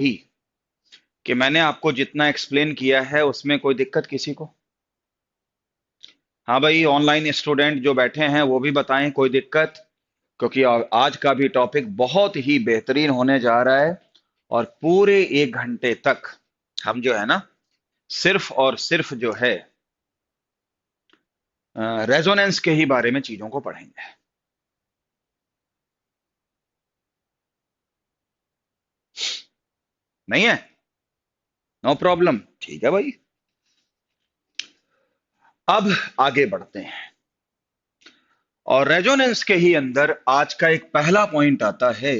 ही कि मैंने आपको जितना एक्सप्लेन किया है उसमें कोई दिक्कत किसी को? हाँ भाई, ऑनलाइन स्टूडेंट जो बैठे हैं वो भी बताएं कोई दिक्कत, क्योंकि आज का भी टॉपिक बहुत ही बेहतरीन होने जा रहा है। और पूरे 1 घंटे तक हम जो है ना, सिर्फ और सिर्फ जो है रेजोनेंस के ही बारे में चीजों को पढ़ेंगे। नहीं है? नो प्रॉब्लम, ठीक है भाई। अब आगे बढ़ते हैं, और रेजोनेंस के ही अंदर आज का एक पहला पॉइंट आता है,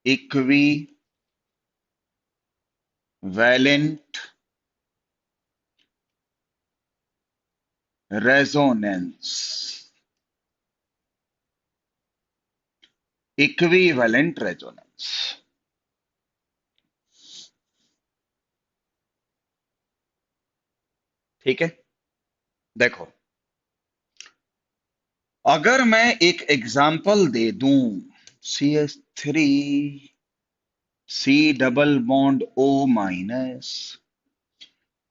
equivalent resonance. Equivalent resonance, ठीक है। देखो, अगर मैं एक एग्जाम्पल दे दूं, CH3 C double bond O minus,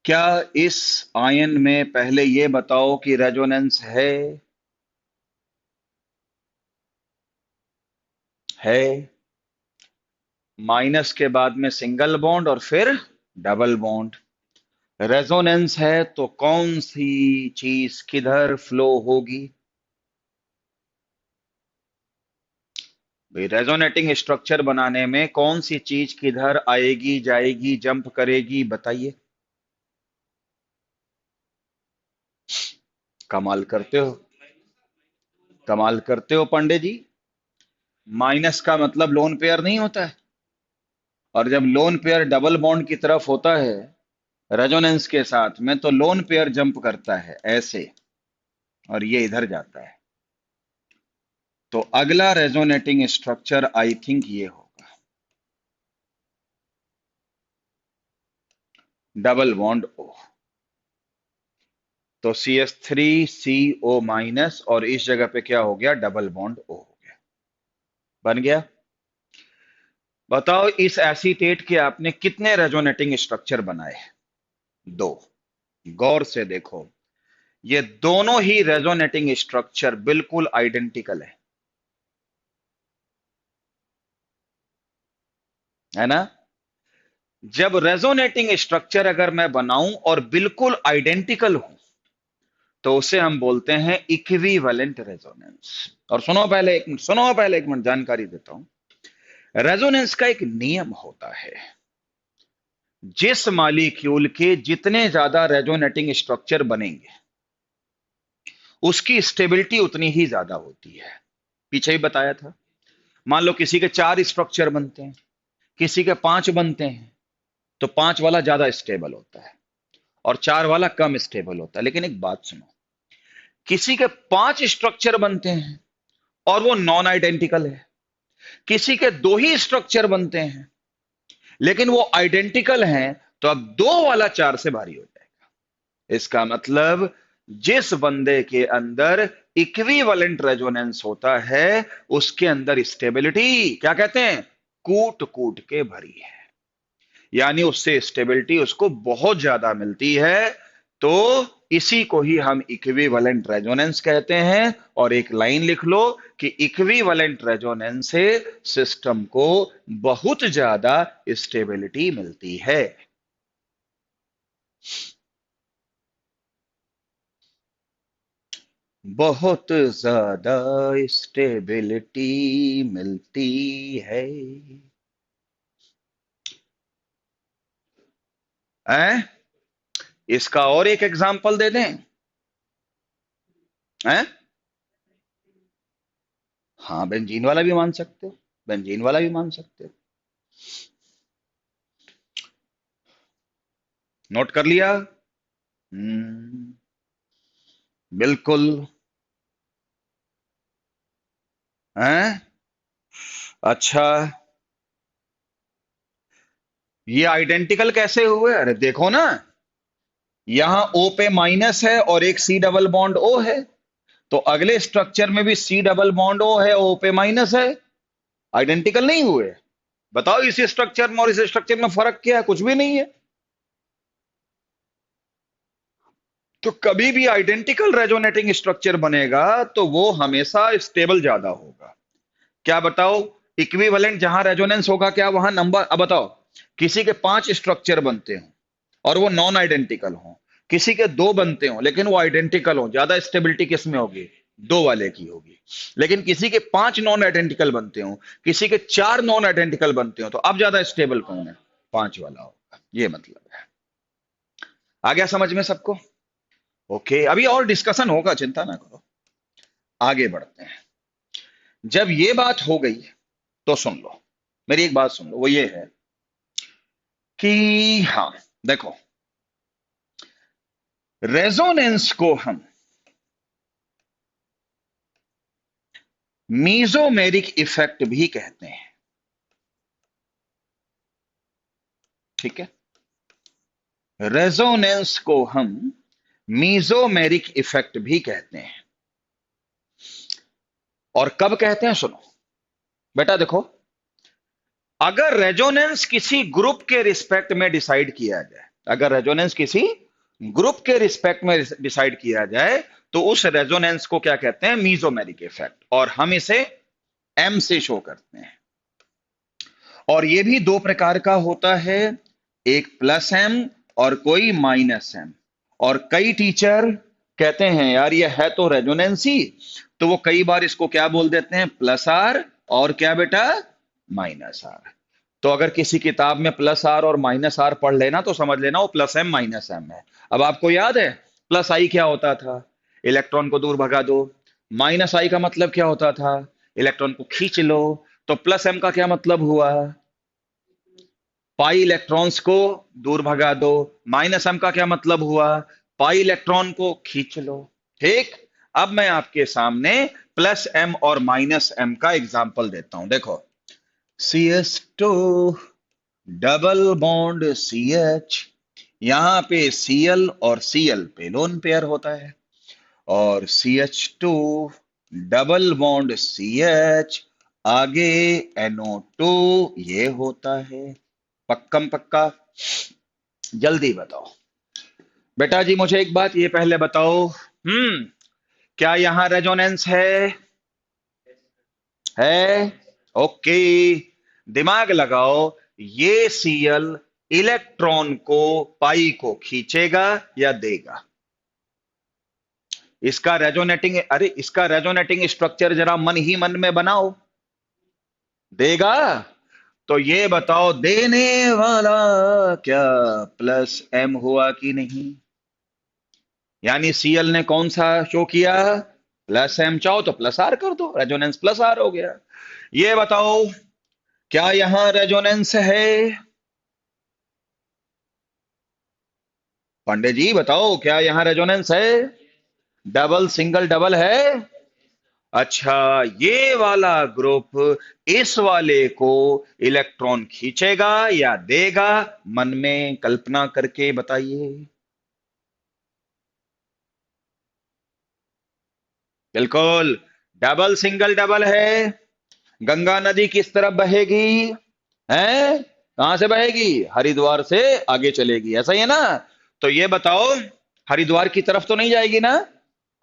क्या इस आयन में पहले ये बताओ कि रेजोनेंस है? है। माइनस के बाद में सिंगल बॉन्ड और फिर डबल बॉन्ड। रेजोनेंस है तो कौन सी चीज किधर फ्लो होगी? भाई, रेजोनेटिंग स्ट्रक्चर बनाने में कौन सी चीज किधर आएगी, जाएगी, जंप करेगी, बताइए। कमाल करते हो, कमाल करते हो पांडे जी। माइनस का मतलब लोन पेयर नहीं होता है, और जब लोन पेयर डबल बॉन्ड की तरफ होता है रेजोनेंस के साथ में, तो लोन पेयर जंप करता है ऐसे, और ये इधर जाता है। तो अगला रेजोनेटिंग स्ट्रक्चर आई थिंक ये होगा, डबल बॉन्ड O। तो CH3CO माइनस, और इस जगह पे क्या हो गया, डबल बॉन्ड O हो गया, बन गया। बताओ, इस एसीटेट के आपने कितने रेजोनेटिंग स्ट्रक्चर बनाए? 2। गौर से देखो, ये दोनों ही रेजोनेटिंग स्ट्रक्चर बिल्कुल आइडेंटिकल है ना? जब रेजोनेटिंग स्ट्रक्चर अगर मैं बनाऊं और बिल्कुल आइडेंटिकल हूं, तो उसे हम बोलते हैं इक्विवेलेंट रेजोनेंस। और सुनो पहले एक मिनट जानकारी देता हूं। रेजोनेंस का एक नियम होता है, जिस मॉलिक्यूल के जितने ज्यादा रेजोनेटिंग स्ट्रक्चर बनेंगे उसकी स्टेबिलिटी उतनी ही ज्यादा होती है। पीछे ही बताया था। मान लो किसी के 4 स्ट्रक्चर बनते हैं, किसी के 5 बनते हैं, तो 5 वाला ज्यादा स्टेबल होता है और 4 वाला कम स्टेबल होता है। लेकिन एक बात सुनो, किसी के 5 स्ट्रक्चर बनते हैं और वो नॉन आइडेंटिकल है, किसी के 2 ही स्ट्रक्चर बनते हैं लेकिन वो आइडेंटिकल हैं, तो अब 2 वाला 4 से भारी हो जाएगा। इसका मतलब जिस बंदे के अंदर इक्विवेलेंट रेजोनेंस होता है, उसके अंदर स्टेबिलिटी क्या कहते हैं, कूट कूट के भरी है। यानी उससे स्टेबिलिटी उसको बहुत ज्यादा मिलती है। तो इसी को ही हम इक्विवेलेंट रेजोनेंस कहते हैं। और एक लाइन लिख लो कि इक्विवेलेंट रेजोनेंस से सिस्टम को बहुत ज्यादा स्टेबिलिटी मिलती है। बहुत ज्यादा स्टेबिलिटी मिलती है। हैं? इसका और एक एग्जांपल दे दें? हैं? हाँ, बेंजीन वाला भी मान सकते हो, बेंजीन वाला भी मान सकते हो। नोट कर लिया? बिल्कुल। हैं? अच्छा, ये आइडेंटिकल कैसे हुए? अरे देखो ना, यहां O पे माइनस है और एक C डबल बॉन्ड O है, तो अगले स्ट्रक्चर में भी C डबल बॉन्ड O है, O पे माइनस है। आइडेंटिकल नहीं हुए। बताओ इस स्ट्रक्चर में और इस स्ट्रक्चर में फर्क क्या है? कुछ भी नहीं है। तो कभी भी आइडेंटिकल रेजोनेटिंग स्ट्रक्चर बनेगा तो वो हमेशा स्टेबल ज्यादा होगा। क्या बताओ? इक्विवेलेंट जहां रेजोनेंस होगा, क्या वहां नंबर, अब बताओ, किसी के 5 स्ट्रक्चर बनते हो और वो नॉन आइडेंटिकल हो, किसी के 2 बनते हो लेकिन वो आइडेंटिकल हो, ज्यादा स्टेबिलिटी किस में होगी? 2 वाले की होगी। लेकिन किसी के 5 नॉन आइडेंटिकल बनते हो, किसी के 4 नॉन आइडेंटिकल बनते हो, तो अब ज्यादा स्टेबल कौन है? 5 वाला होगा, ये मतलब है। आ गया समझ में सबको? ओके, अभी और डिस्कशन होगा, चिंता ना करो। आगे बढ़ते हैं। जब ये बात हो गई तो सुन लो, मेरी एक बात सुन लो, वो ये है कि हाँ, देखो, रेजोनेंस को हम मीजोमेरिक इफेक्ट भी कहते हैं। ठीक है, रेजोनेंस को हम मीजोमेरिक इफेक्ट भी कहते हैं। और कब कहते हैं? सुनो बेटा, देखो, अगर रेजोनेंस किसी ग्रुप के रिस्पेक्ट में डिसाइड किया जाए, अगर रेजोनेंस किसी ग्रुप के रिस्पेक्ट में डिसाइड किया जाए, तो उस रेजोनेंस को क्या कहते हैं? Mesomeric effect. और हम इसे एम से शो करते हैं। और ये भी 2 प्रकार का होता है, एक प्लस एम और कोई माइनस एम। और कई टीचर कहते हैं यार ये है तो रेजोनेंस ही, तो वो कई बार इसको क्या बोल देते हैं? प्लस आर और क्या बेटा? Minus R. तो अगर किसी किताब में प्लस आर और माइनस आर पढ़ लेना तो समझ लेना वो प्लस एम माइनस एम है। अब आपको याद है प्लस आई क्या होता था? इलेक्ट्रॉन को दूर भगा दो। माइनस आई का मतलब क्या होता था? इलेक्ट्रॉन को खींच लो। तो प्लस एम का क्या मतलब हुआ? पाई इलेक्ट्रॉन्स को दूर भगा दो। माइनस एम का क्या मतलब हुआ? पाई इलेक्ट्रॉन को खींच लो। ठीक। अब मैं आपके सामने प्लस एम और माइनस एम का एग्जाम्पल देता हूं, देखो। CS2 डबल बॉन्ड CH, यहां पे Cl और Cl पे लोन पेयर होता है। और CH2 डबल बॉन्ड CH, आगे NO2 ये होता है। पक्कम पक्का? जल्दी बताओ बेटा जी, मुझे एक बात ये पहले बताओ, क्या यहां रेजोनेंस है? है। ओके, दिमाग लगाओ। ये Cl इलेक्ट्रॉन को, पाई को खींचेगा या देगा? इसका रेजोनेटिंग, अरे इसका रेजोनेटिंग स्ट्रक्चर जरा मन ही मन में बनाओ। देगा। तो ये बताओ देने वाला क्या प्लस एम हुआ कि नहीं? यानी Cl ने कौन सा शो किया? Plus M. चाहो तो प्लस आर कर दो, रेजोनेंस प्लस आर हो गया। ये बताओ क्या यहां रेजोनेंस है? पांडे जी बताओ, क्या यहां रेजोनेंस है? डबल सिंगल डबल है। अच्छा, ये वाला ग्रुप इस वाले को इलेक्ट्रॉन खींचेगा या देगा? मन में कल्पना करके बताइए। बिल्कुल, डबल सिंगल डबल है। गंगा नदी किस तरफ बहेगी? है, कहां से बहेगी? हरिद्वार से आगे चलेगी, ऐसा ही है ना? तो ये बताओ, हरिद्वार की तरफ तो नहीं जाएगी ना?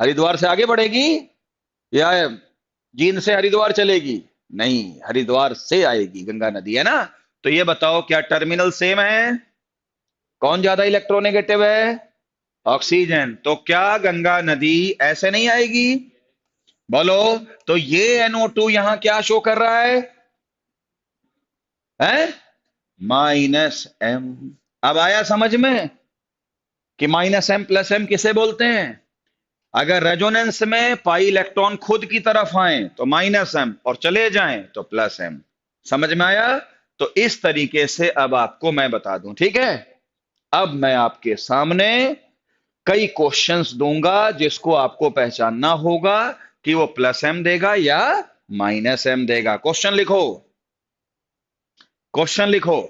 हरिद्वार से आगे बढ़ेगी या जींद से हरिद्वार चलेगी? नहीं, हरिद्वार से आएगी गंगा नदी, है ना? तो ये बताओ क्या टर्मिनल सेम है? कौन ज्यादा इलेक्ट्रोनेगेटिव है? ऑक्सीजन। तो क्या गंगा नदी ऐसे नहीं आएगी? बोलो। तो ये NO2 यहां क्या शो कर रहा है? Minus M. अब आया समझ में कि माइनस एम प्लस एम किसे बोलते हैं? अगर रेजोनेंस में पाई इलेक्ट्रॉन खुद की तरफ आए तो माइनस एम, और चले जाएं तो प्लस एम। समझ में आया? तो इस तरीके से अब आपको मैं बता दूं, ठीक है? अब मैं आपके सामने कई क्वेश्चंस दूंगा जिसको आपको पहचानना होगा कि वो प्लस एम देगा या माइनस एम देगा। क्वेश्चन लिखो, क्वेश्चन लिखो।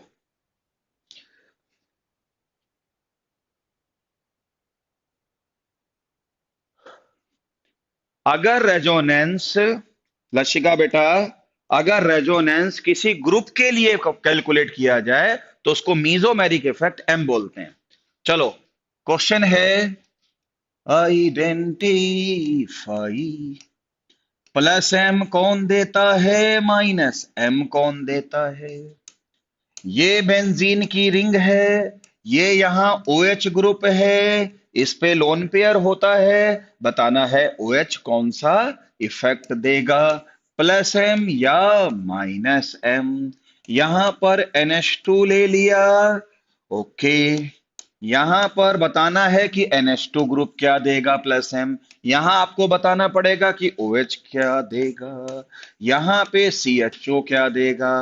अगर रेजोनेंस, लशिका बेटा, अगर रेजोनेंस किसी ग्रुप के लिए कैलकुलेट किया जाए तो उसको मीजोमेरिक इफेक्ट एम बोलते हैं। चलो, क्वेश्चन है, आइडेंटिफाई प्लस एम कौन देता है, माइनस एम कौन देता है। ये बेंजीन की रिंग है, ये यहां OH ग्रुप है, इस पे लोन पेयर होता है, बताना है OH कौन सा इफेक्ट देगा, प्लस एम या माइनस एम। यहां पर NH2 ले लिया, ओके। यहां पर बताना है कि NH2 ग्रुप क्या देगा, प्लस एम। यहां आपको बताना पड़ेगा कि OH क्या देगा, यहां पे CHO क्या देगा।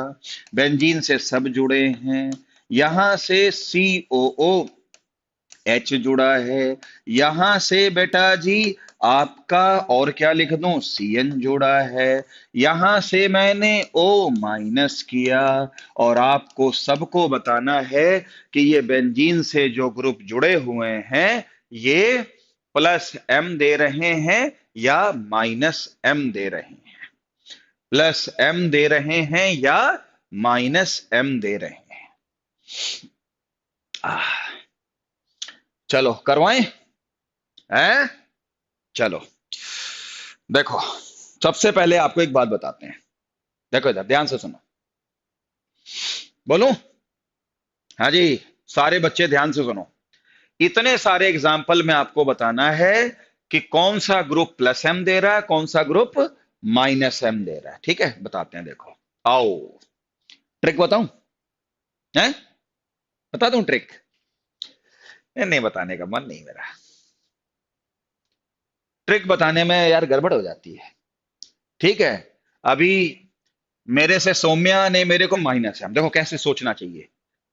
बेंजीन से सब जुड़े हैं, यहां से COOH जुड़ा है, यहां से बेटा जी आपका और क्या लिख दूं, CN जुड़ा है, यहां से मैंने O माइनस किया। और आपको सबको बताना है कि ये बेंजीन से जो ग्रुप जुड़े हुए हैं ये प्लस M दे रहे हैं या माइनस M दे रहे हैं, प्लस M दे रहे हैं या माइनस M दे रहे हैं। चलो करवाएं, हैं? चलो देखो, सबसे पहले आपको एक बात बताते हैं, देखो इधर ध्यान से सुनो, बोलूं? हाँ जी, सारे बच्चे ध्यान से सुनो। इतने सारे एग्जाम्पल में आपको बताना है कि कौन सा ग्रुप प्लस एम दे रहा है, कौन सा ग्रुप माइनस एम दे रहा है। ठीक है, बताते हैं, देखो आओ, ट्रिक बताऊं? है, बता दूं ट्रिक? नहीं, बताने का मन नहीं मेरा, ट्रिक बताने में यार गड़बड़ हो जाती है। ठीक है, अभी मेरे से सौम्या ने मेरे को माइनस एम, देखो कैसे सोचना चाहिए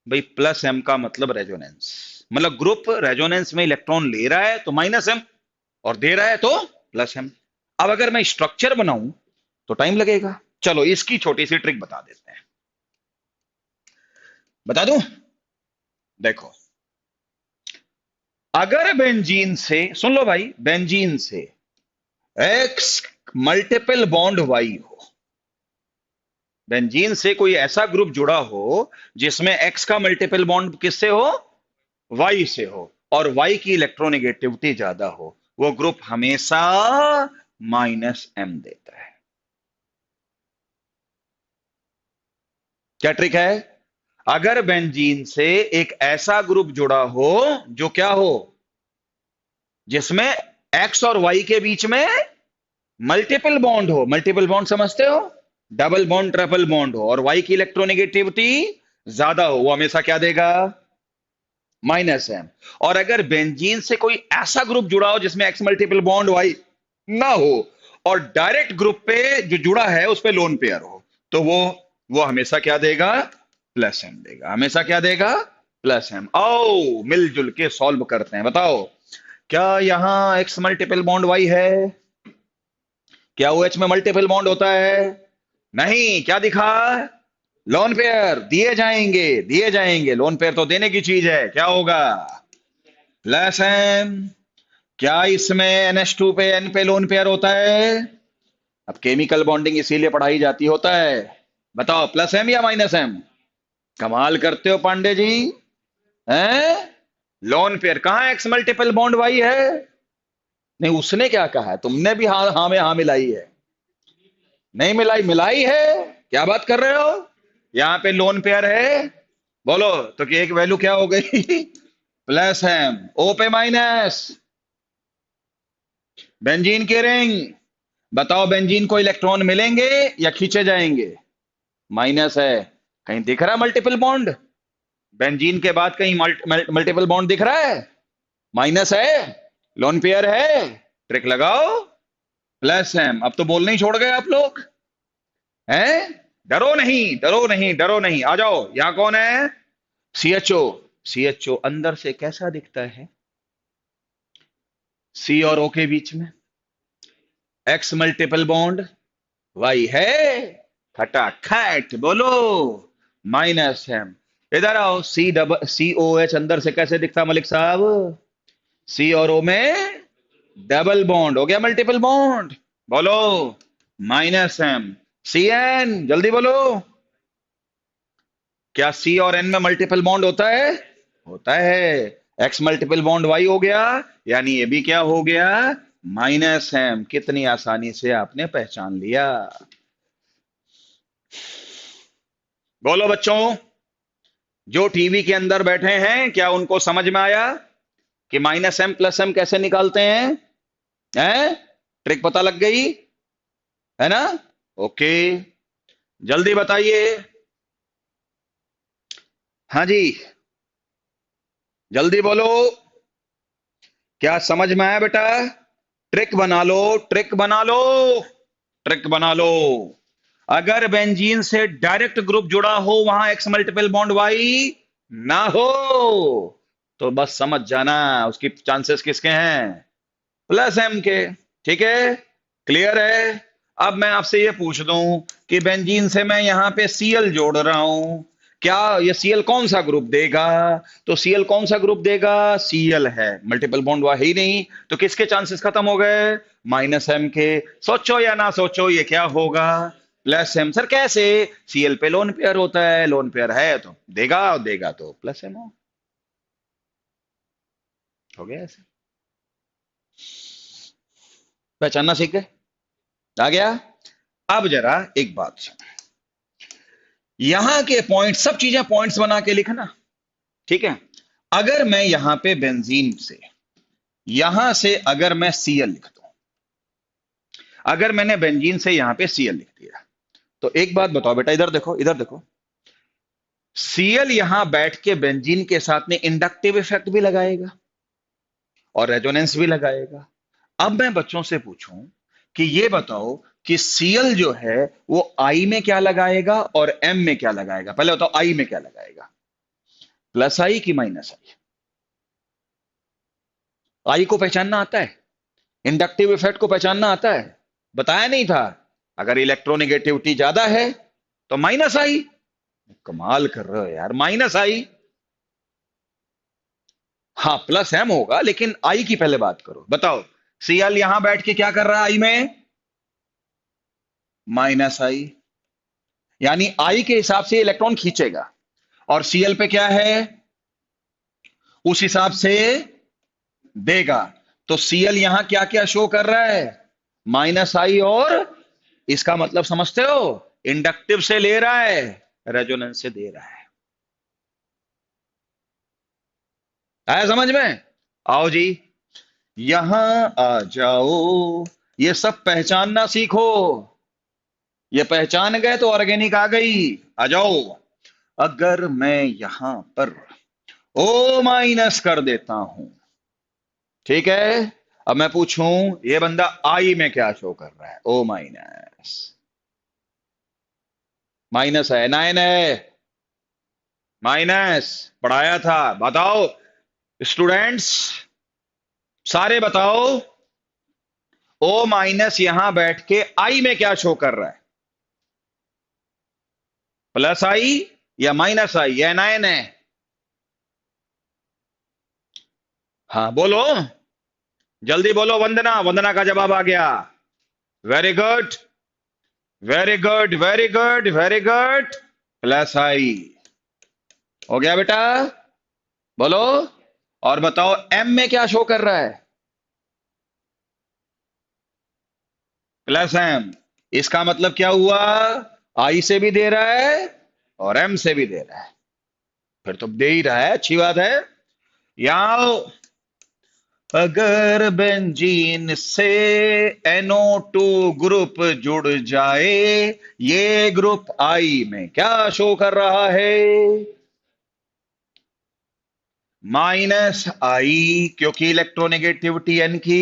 भाई, प्लस एम का मतलब रेजोनेंस, मतलब ग्रुप रेजोनेंस में इलेक्ट्रॉन ले रहा है तो माइनस एम, और दे रहा है तो प्लस एम। अब अगर मैं स्ट्रक्चर बनाऊं तो टाइम लगेगा, चलो इसकी छोटी सी ट्रिक बता देते हैं, बता दूं? देखो, अगर बेंजीन से, सुन लो भाई, बेंजीन से एक्स मल्टीपल बॉन्ड वाई हो, बेंजीन से कोई ऐसा ग्रुप जुड़ा हो जिसमें एक्स का मल्टीपल बॉन्ड किससे हो, वाई से हो, और वाई की इलेक्ट्रोनेगेटिविटी ज्यादा हो, वो ग्रुप हमेशा माइनस एम देता है। क्या ट्रिक है? अगर बेंजीन से एक ऐसा ग्रुप जुड़ा हो जो क्या हो, जिसमें एक्स और वाई के बीच में मल्टीपल बॉन्ड हो, मल्टीपल बॉन्ड समझते हो, डबल बॉन्ड ट्रिपल बॉन्ड हो, और वाई की इलेक्ट्रोनेगेटिविटी ज्यादा हो, वो हमेशा क्या देगा, माइनस एम। और अगर बेंजीन से कोई ऐसा ग्रुप जुड़ा हो जिसमें एक्स मल्टीपल बॉन्ड वाई ना हो, और डायरेक्ट ग्रुप पे जो जुड़ा है उस पे लोन पेयर हो, तो वो हमेशा क्या देगा, प्लस एम देगा, हमेशा क्या देगा, प्लस एम। आओ मिलजुल के सॉल्व करते हैं, बताओ क्या यहां एक्स मल्टीपल बॉन्ड वाई है, क्या OH में मल्टीपल बॉन्ड होता है? नहीं, क्या दिखा, लोन पेयर दिए जाएंगे, दिए जाएंगे, लोन पेयर तो देने की चीज है, क्या होगा, प्लस एम। क्या इसमें NH2 पे N पे लोन पेयर होता है? अब केमिकल बॉन्डिंग इसीलिए पढ़ाई जाती होता है, बताओ प्लस एम या माइनस एम? कमाल करते हो पांडे जी, हैं? लोन पेयर कहां, एक्स मल्टीपल बॉन्ड वाई है? नहीं, उसने क्या कहा है, तुमने भी हाँ हाँ में हाँ मिलाई है, नहीं मिलाई, मिलाई है, क्या बात कर रहे हो, यहां पे लोन पेयर है, बोलो तो कि एक वैल्यू क्या हो गई प्लस एम, ओ पे माइनस। बेंजीन की रिंग, बताओ बेंजीन को इलेक्ट्रॉन मिलेंगे या खींचे जाएंगे, माइनस है। कहीं दिख रहा है मल्टीपल बॉन्ड, बेंजीन के बाद कहीं मल्टीपल बॉन्ड दिख रहा है, माइनस है, लोन पेयर है, ट्रिक लगाओ, प्लस एम। अब तो बोलने ही छोड़ गए आप लोग, हैं? डरो नहीं, डरो नहीं, डरो नहीं, आ जाओ, यहां कौन है, CHO। CHO अंदर से कैसा दिखता है, C और O के बीच में एक्स मल्टीपल बॉन्ड वाई है, खटाखट बोलो, माइनस एम। इधर आओ, COH अंदर से कैसे दिखता मलिक साहब, C और O में डबल बॉन्ड हो गया, मल्टीपल बॉन्ड, बोलो माइनस एम। CN, जल्दी बोलो। क्या C और N में मल्टीपल बॉन्ड होता है? होता है। X मल्टीपल बॉन्ड Y हो गया, यानी ये भी क्या हो गया? -M। कितनी आसानी से आपने पहचान लिया। बोलो बच्चों, जो टीवी के अंदर बैठे हैं, क्या उनको समझ में आया कि -M+M कैसे निकालते हैं? हैं? ट्रिक पता लग गई है ना? ओके, जल्दी बताइए। हाँ जी, जल्दी बोलो। क्या समझ में आया बेटा? ट्रिक बना लो, ट्रिक बना लो, ट्रिक बना लो। अगर बेंजीन से डायरेक्ट ग्रुप जुड़ा हो, वहां एक्स मल्टीपल बॉन्ड वाई ना हो, तो बस समझ जाना उसकी चांसेस किसके हैं? +M के। ठीक है, क्लियर है? अब मैं आपसे ये पूछ दूं कि बेंजीन से मैं यहां पे Cl जोड़ रहा हूं, क्या ये Cl कौन सा ग्रुप देगा? तो Cl कौन सा ग्रुप देगा? Cl है, मल्टीपल बॉन्ड वह ही नहीं, तो किसके चांसेस खत्म हो गए? -M के। सोचो या ना सोचो, ये क्या होगा? +M। सर कैसे? Cl पे लोन पेयर होता है, लोन पेयर है तो देगा, और देगा तो +M हो गया। ऐसे पहचानना सीख गए? आ गया? अब जरा एक बात सुन, यहां के पॉइंट, सब चीजें पॉइंट्स बना के लिखना। ठीक है, अगर मैं यहां पे बेंजीन से, यहां से अगर मैं Cl लिख दूं, अगर मैंने बेंजीन से यहां पे Cl लिख दिया, तो एक बात बताओ बेटा, इधर देखो, इधर देखो। Cl यहां बैठ के बेंजीन के साथ में इंडक्टिव इफेक्ट भी लगाएगा और रेजोनेंस भी लगाएगा। अब मैं बच्चों से पूछूं कि ये बताओ कि Cl जो है वो I में क्या लगाएगा और M में क्या लगाएगा? पहले बताओ I में क्या लगाएगा, +I की -I? I को पहचानना आता है? इंडक्टिव इफेक्ट को पहचानना आता है? बताया नहीं था? अगर इलेक्ट्रोनेगेटिविटी ज्यादा है तो -I। कमाल कर रहे हो यार, -I। हाँ, +M होगा, लेकिन I की पहले बात करो। बताओ, Cl यहां बैठ के क्या कर रहा है I में? -I, यानी I के हिसाब से इलेक्ट्रॉन खींचेगा, और Cl पे क्या है, उस हिसाब से देगा। तो Cl यहां क्या क्या शो कर रहा है? -I, और इसका मतलब समझते हो? इंडक्टिव से ले रहा है, रेजोनेंस से दे रहा है। आया समझ में? आओ जी, यहां आ जाओ, ये सब पहचानना सीखो। ये पहचान गए तो ऑर्गेनिक आ गई। आ जाओ। अगर मैं यहां पर O- कर देता हूं, ठीक है, अब मैं पूछूं ये बंदा I में क्या शो कर रहा है? O-, माइनस है, नाइन है, माइनस। पढ़ाया था, बताओ स्टूडेंट्स, सारे बताओ। O- यहां बैठ के I में क्या शो कर रहा है? +I या -I या नाइन है? हाँ बोलो, जल्दी बोलो। वंदना, वंदना का जवाब आ गया। Very good, very good, very good, very good. +I हो गया बेटा। बोलो, और बताओ M में क्या शो कर रहा है? +M। इसका मतलब क्या हुआ? I से भी दे रहा है और M से भी दे रहा है, फिर तो दे ही रहा है, अच्छी बात है। यहां अगर बेंजीन से NO2 ग्रुप जुड़ जाए, ये ग्रुप I में क्या शो कर रहा है? -I, क्योंकि इलेक्ट्रोनेगेटिविटी N की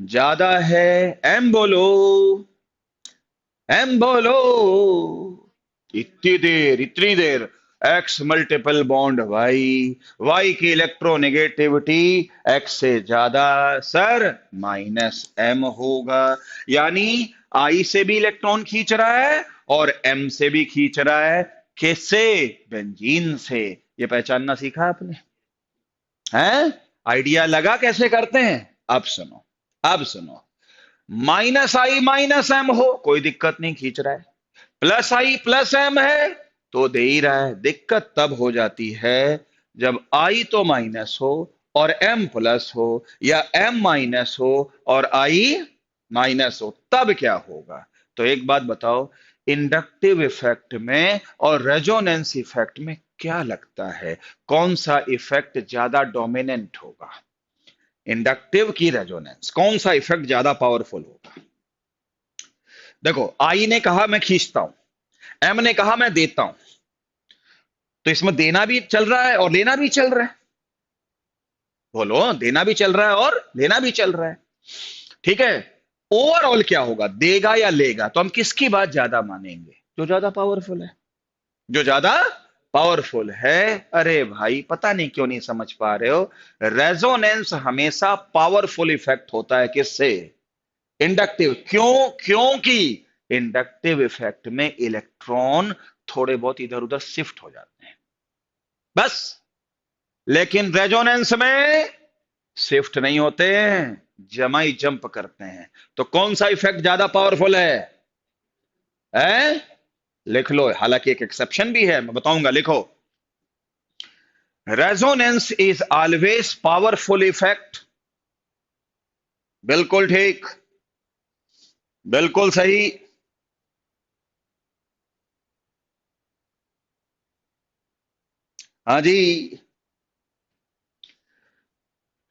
ज्यादा है। M बोलो, M बोलो। इतनी देर X मल्टीपल बॉन्ड Y की इलेक्ट्रोनेगेटिविटी X से ज्यादा, सर -M होगा। यानी I से भी इलेक्ट्रॉन खींच रहा है और M से भी खींच रहा है। किससे? बेंजीन से। ये पहचानना सीखा आपने? हैं? आइडिया लगा कैसे करते हैं? अब सुनो, अब सुनो। माइनस आई माइनस एम हो, कोई दिक्कत नहीं, खींच रहा है। प्लस आई प्लस एम है तो दे ही रहा है। दिक्कत तब हो जाती है जब आई तो माइनस हो और एम प्लस हो, या एम माइनस हो और आई माइनस हो, तब क्या होगा? तो एक बात बताओ, इंडक्टिव इफेक्ट में और रेजोनेंस इफेक्ट में क्या लगता है, कौन सा इफेक्ट ज्यादा डोमिनेंट होगा? इंडक्टिव की रेजोनेंस, कौन सा इफेक्ट ज्यादा पावरफुल होगा? देखो, आई ने कहा मैं खींचता हूं, एम ने कहा मैं देता हूं, तो इसमें देना भी चल रहा है और लेना भी चल रहा है। बोलो, देना भी चल रहा है और लेना भी चल रहा है। ठीक है, ओवरऑल क्या होगा, देगा या लेगा? तो हम किसकी बात ज्यादा मानेंगे? जो ज्यादा पावरफुल है। जो ज्यादा पावरफुल है। अरे भाई, पता नहीं क्यों नहीं समझ पा रहे हो, रेजोनेंस हमेशा पावरफुल इफेक्ट होता है। किससे? इंडक्टिव। क्यों? क्योंकि इंडक्टिव इफेक्ट में इलेक्ट्रॉन थोड़े बहुत इधर उधर शिफ्ट हो जाते हैं, बस। लेकिन रेजोनेंस में शिफ्ट नहीं होते हैं, जमा ही जंप करते हैं। तो कौन सा इफेक्ट ज्यादा पावरफुल है? हैं? लिख लो, हालांकि एक एक्सेप्शन भी है, मैं बताऊंगा, लिखो। Resonance is always powerful effect. बिल्कुल ठीक, बिल्कुल सही। हाँ जी।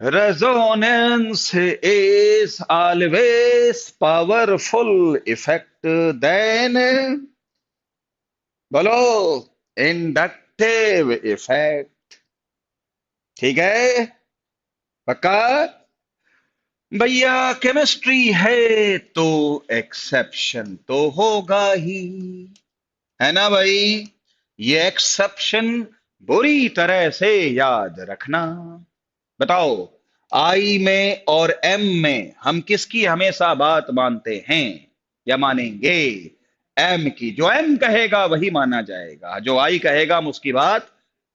Resonance is always powerful effect than, बोलो, इंडक्टिव इफेक्ट। ठीक है, पक्का? भैया केमिस्ट्री है तो एक्सेप्शन तो होगा ही, है ना भाई? ये एक्सेप्शन बुरी तरह से याद रखना। बताओ, आई में और एम में हम किसकी हमेशा बात मानते हैं या मानेंगे? एम की। जो एम कहेगा वही माना जाएगा, जो आई कहेगा हम उसकी बात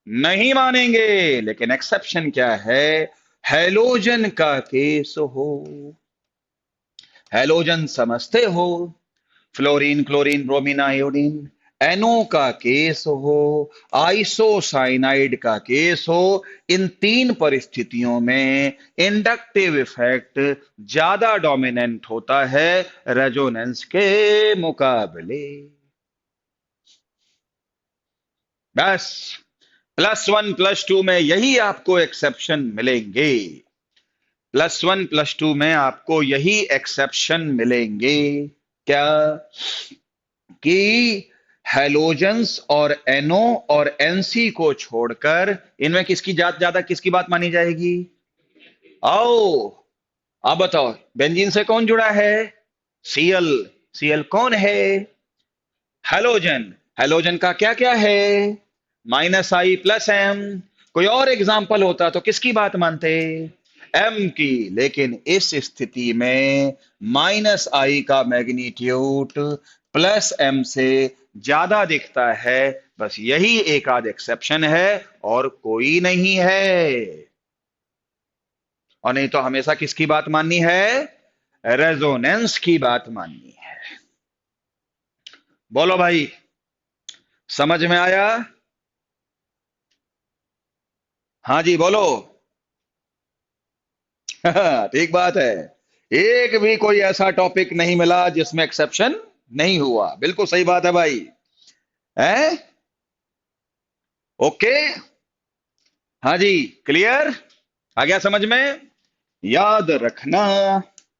नहीं मानेंगे। लेकिन एक्सेप्शन क्या है? हैलोजन का केस हो। हैलोजन समझते हो? Fluorine, chlorine, bromine, iodine. NO का केस हो, आइसोसाइनाइड का केस हो, इन तीन परिस्थितियों में इंडक्टिव इफेक्ट ज्यादा डोमिनेंट होता है रेजोनेंस के मुकाबले। बस, प्लस वन प्लस टू में यही आपको एक्सेप्शन मिलेंगे। प्लस वन प्लस टू में आपको यही एक्सेप्शन मिलेंगे। क्या? कि हैलोजेंस और एनओ और एनसी को छोड़कर इनमें किसकी जात ज्यादा, किसकी बात मानी जाएगी? आओ, आप बताओ, बेंजीन से कौन जुड़ा है? सीएल। सीएल कौन है? हैलोजन। हैलोजन का क्या क्या है? माइनस आई प्लस एम। कोई और एग्जाम्पल होता तो किसकी बात मानते? एम की। लेकिन इस स्थिति में माइनस आई का मैग्नीट्यूड प्लस एम से ज्यादा दिखता है। बस यही एक आध एक्सेप्शन है और कोई नहीं है। और नहीं तो हमेशा किसकी बात माननी है? रेजोनेंस की बात माननी है। बोलो भाई, समझ में आया? हाँ जी, बोलो। ठीक बात है। एक भी कोई ऐसा टॉपिक नहीं मिला जिसमें एक्सेप्शन नहीं हुआ। बिल्कुल सही बात है भाई। है? ओके। हाँ जी, क्लियर? आ गया समझ में? याद रखना।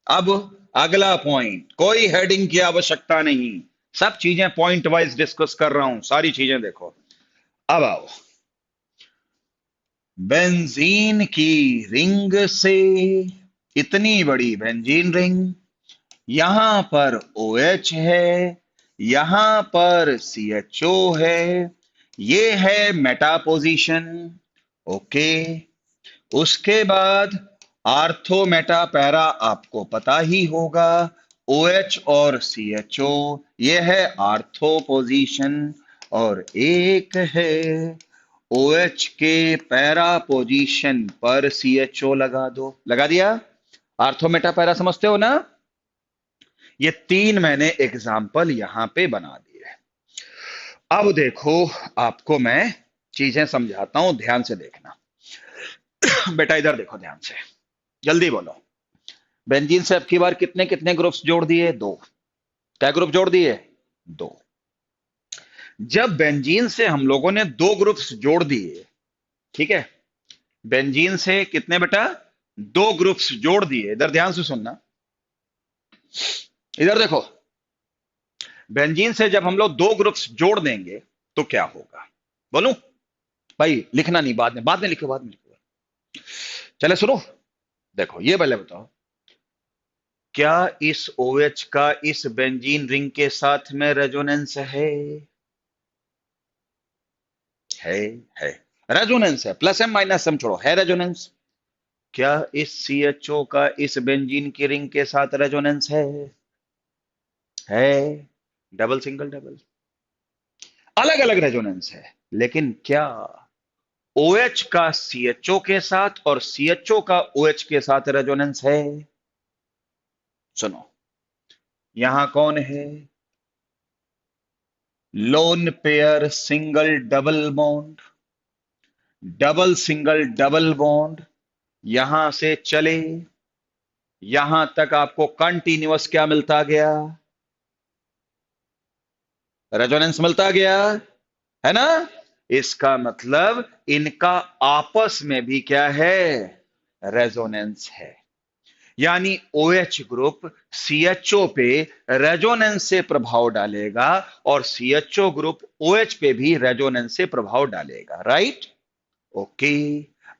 अब अगला पॉइंट, कोई हेडिंग की आवश्यकता नहीं, सब चीजें पॉइंट वाइज डिस्कस कर रहा हूं, सारी चीजें देखो। अब आओ, बेंजीन की रिंग से, इतनी बड़ी बेंजीन रिंग, यहां पर OH है, यहां पर CHO है, ये है मेटा पोजीशन। ओके। उसके बाद आर्थो मेटा पैरा आपको पता ही होगा, OH और CHO, ये है आर्थो पोजीशन। और एक है OH के पैरा पोजीशन पर CHO लगा दो। लगा दिया? आर्थो मेटा पैरा समझते हो ना? ये 3 मैंने एग्जाम्पल यहां पे बना दिए। अब देखो, आपको मैं चीजें समझाता हूं, ध्यान से देखना। बेटा इधर देखो ध्यान से, जल्दी बोलो। बेंजीन से अब की बार कितने कितने ग्रुप्स जोड़ दिए? 2। क्या ग्रुप जोड़ दिए? 2। जब बेंजीन से हम लोगों ने 2 ग्रुप्स जोड़ दिए, ठीक है, बेंजीन से कितने बेटा? 2 ग्रुप्स जोड़ दिए। इधर ध्यान से सुनना, इधर देखो। बेंजीन से जब हम लोग 2 ग्रुप्स जोड़ देंगे तो क्या होगा? बोलूं? भाई लिखना नहीं, बाद में लिखो, बाद में लिखो। चले सुनो, देखो ये पहले बताओ, क्या इस OH का इस बेंजीन रिंग के साथ में रेजोनेंस है? है है रेजोनेंस है, प्लस एम माइनस एम छोड़ो, है रेजोनेंस। क्या इस CHO का इस बेंजीन की रिंग के साथ रेजोनेंस है? है। डबल सिंगल डबल, अलग अलग रेजोनेंस है, लेकिन क्या OH का CHO के साथ और CHO का OH के साथ रेजोनेंस है? सुनो, यहां कौन है? Lone pair single double bond, double single double bond, यहां से चले यहां तक आपको कंटिन्यूअस क्या मिलता गया? रेजोनेंस मिलता गया, है ना? इसका मतलब इनका आपस में भी क्या है? रेजोनेंस है। यानी OH ग्रुप CHO पे रेजोनेंस से प्रभाव डालेगा और CHO ग्रुप OH पे भी रेजोनेंस से प्रभाव डालेगा, राइट? ओके।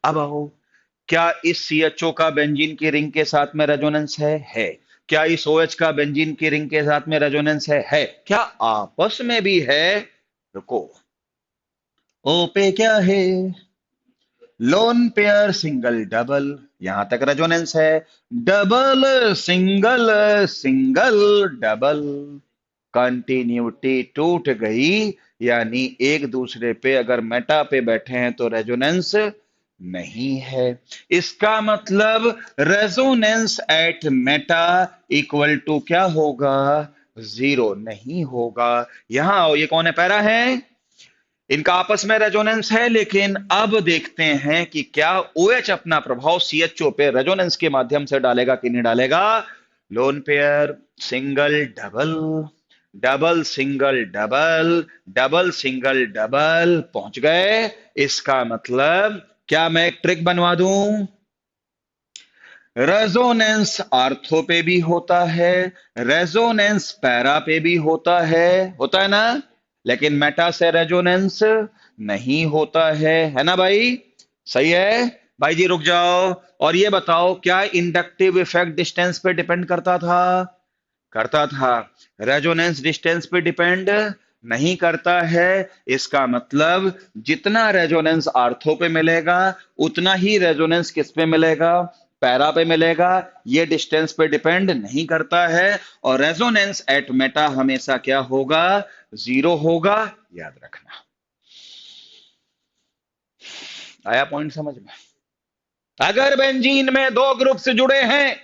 अब आओ, क्या इस CHO का बेंजीन की रिंग के साथ में रेजोनेंस है? है। क्या इस OH का बेंजीन की रिंग के साथ में रेजोनेंस है? है। क्या आपस में भी है? रुको, ओ पे क्या है? लोन पेयर सिंगल डबल, यहां तक रेजोनेंस है। Double single single double, continuity टूट गई। यानी एक दूसरे पे अगर मेटा पे बैठे हैं तो रेजोनेंस नहीं है। इसका मतलब resonance at meta equal to क्या होगा? 0 नहीं होगा। यहां आओ, ये कौन है? पैरा है। इनका आपस में रेजोनेंस है, लेकिन अब देखते हैं कि क्या OH अपना प्रभाव CHO पे रेजोनेंस के माध्यम से डालेगा कि नहीं डालेगा। Lone pair single double, double single double, double single double, पहुंच गए। इसका मतलब क्या मैं एक ट्रिक बनवा दूं? रेजोनेंस आर्थो पे भी होता है, रेजोनेंस पैरा पे भी होता है ना? लेकिन मेटा से रेजोनेंस नहीं होता है ना भाई? सही है भाई जी, रुक जाओ। और ये बताओ, क्या इंडक्टिव इफेक्ट डिस्टेंस पे डिपेंड करता था? करता था। रेजोनेंस डिस्टेंस पे डिपेंड नहीं करता है। इसका मतलब जितना रेजोनेंस आर्थो पे मिलेगा उतना ही रेजोनेंस किस पे मिलेगा? पैरा पे मिलेगा। ये डिस्टेंस पे डिपेंड नहीं करता है। और रेजोनेंस एट मेटा हमेशा क्या होगा? 0 होगा, याद रखना। आया पॉइंट समझ में? अगर बेंजीन में 2 ग्रुप से जुड़े हैं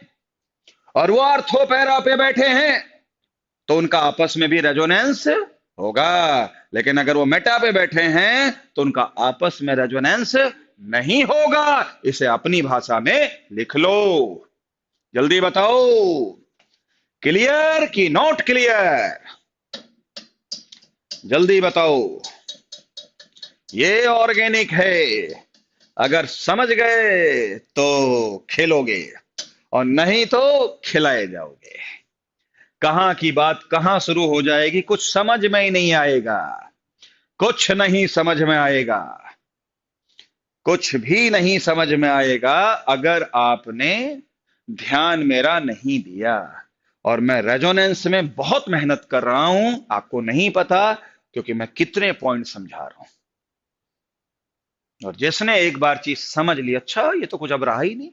और वो आर्थो पैरा पे बैठे हैं तो उनका आपस में भी रेजोनेंस होगा। लेकिन अगर वो मेटा पे बैठे हैं तो उनका आपस में रेजोनेंस नहीं होगा। इसे अपनी भाषा में लिख लो, जल्दी बताओ। क्लियर कि नॉट क्लियर? जल्दी बताओ। ये ऑर्गेनिक है, अगर समझ गए तो खेलोगे और नहीं तो खिलाए जाओगे। कहां की बात कहां शुरू हो जाएगी कुछ समझ में ही नहीं आएगा। कुछ नहीं समझ में आएगा, कुछ भी नहीं समझ में आएगा अगर आपने ध्यान मेरा नहीं दिया। और मैं रेजोनेंस में बहुत मेहनत कर रहा हूं, आपको नहीं पता, क्योंकि मैं कितने पॉइंट समझा रहा हूं। और जिसने एक बार चीज समझ ली, अच्छा ये तो कुछ अब रहा ही नहीं।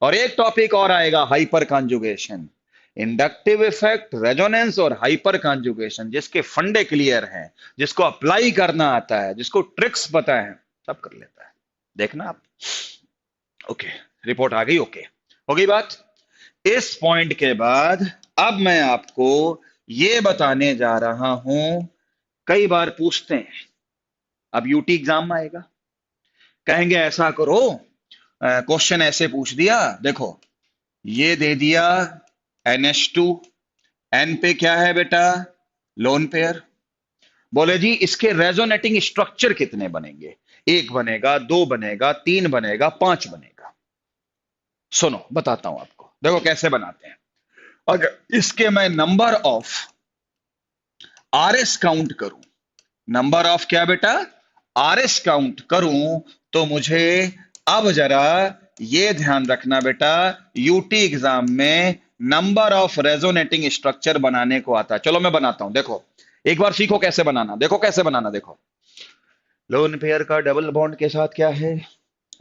और एक टॉपिक और आएगा, hyper conjugation. Inductive effect, resonance और हाइपर कॉन्जुगेशन, जिसके फंडे क्लियर हैं, जिसको अप्लाई करना आता है, जिसको ट्रिक्स पता है, सब कर लेता है। देखना आप। ओके, रिपोर्ट आ गई। ओके, हो गई बात। इस पॉइंट के बाद अब मैं आपको ये बताने जा रहा हूं, कई बार पूछते हैं, अब यूटी एग्जाम में आएगा, कहेंगे ऐसा करो, क्वेश्चन ऐसे पूछ दिया, देखो ये दे दिया NH2, N पे क्या है बेटा, लोन पेयर, बोले जी इसके रेजोनेटिंग स्ट्रक्चर कितने बनेंगे, एक बनेगा, दो बनेगा, तीन बनेगा, पांच बनेगा। सुनो बताता हूं आपको, देखो कैसे बनाते हैं। अगर इसके मैं नंबर ऑफ RS काउंट करूं, नंबर ऑफ क्या बेटा, RS काउंट करूं, तो मुझे, अब जरा ये ध्यान रखना बेटा, यूटी एग्जाम में नंबर ऑफ रेजोनेटिंग स्ट्रक्चर बनाने को आता है। चलो मैं बनाता हूं, देखो एक बार सीखो कैसे बनाना, देखो कैसे बनाना, देखो लोन पेयर का डबल बॉन्ड के साथ क्या है,